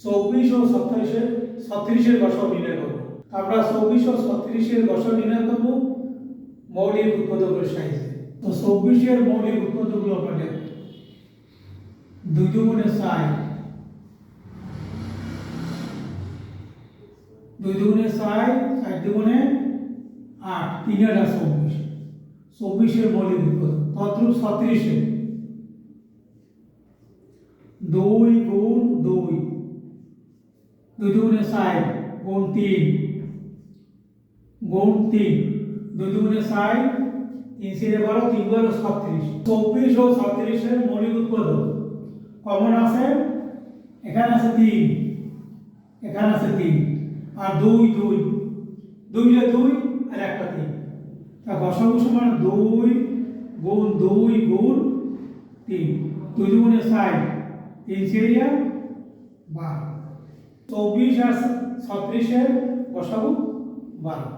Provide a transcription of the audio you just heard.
24 ও 36-এর গসা নির্ণয় করব। আমরা 24 ও 36-এর গসা নির্ণয় করব মৌলিক উৎপাদকের সাহায্যে। তো 24-এর মৌলিক উৎপাদকগুলো আমরা দেখব। 2 দুগুণে 4, 2 দুগুণে 4, 4 দুগুণে 8, 3 আর 24। 24-এর মৌলিক উৎপাদক। তদ্রূপ 36-এর 2 গুণ 2, 2 দুগুণে 4 গুণ 3 গুণ 3, 2 দুগুণে 4, 3 4 12, 3 12 36। 24 ও 36-এর মৌলিক উৎপাদক কমন আছে, এখানে আছে 3, এখানে আছে 3, আর 2 2, 2 এ 2 আর একটা 3। তা গসাগু সমান 2 গুণ 2 গুণ 3, 2 দুগুণে 4, 3 4 12। 24 আর 36-এর গসাগু 12।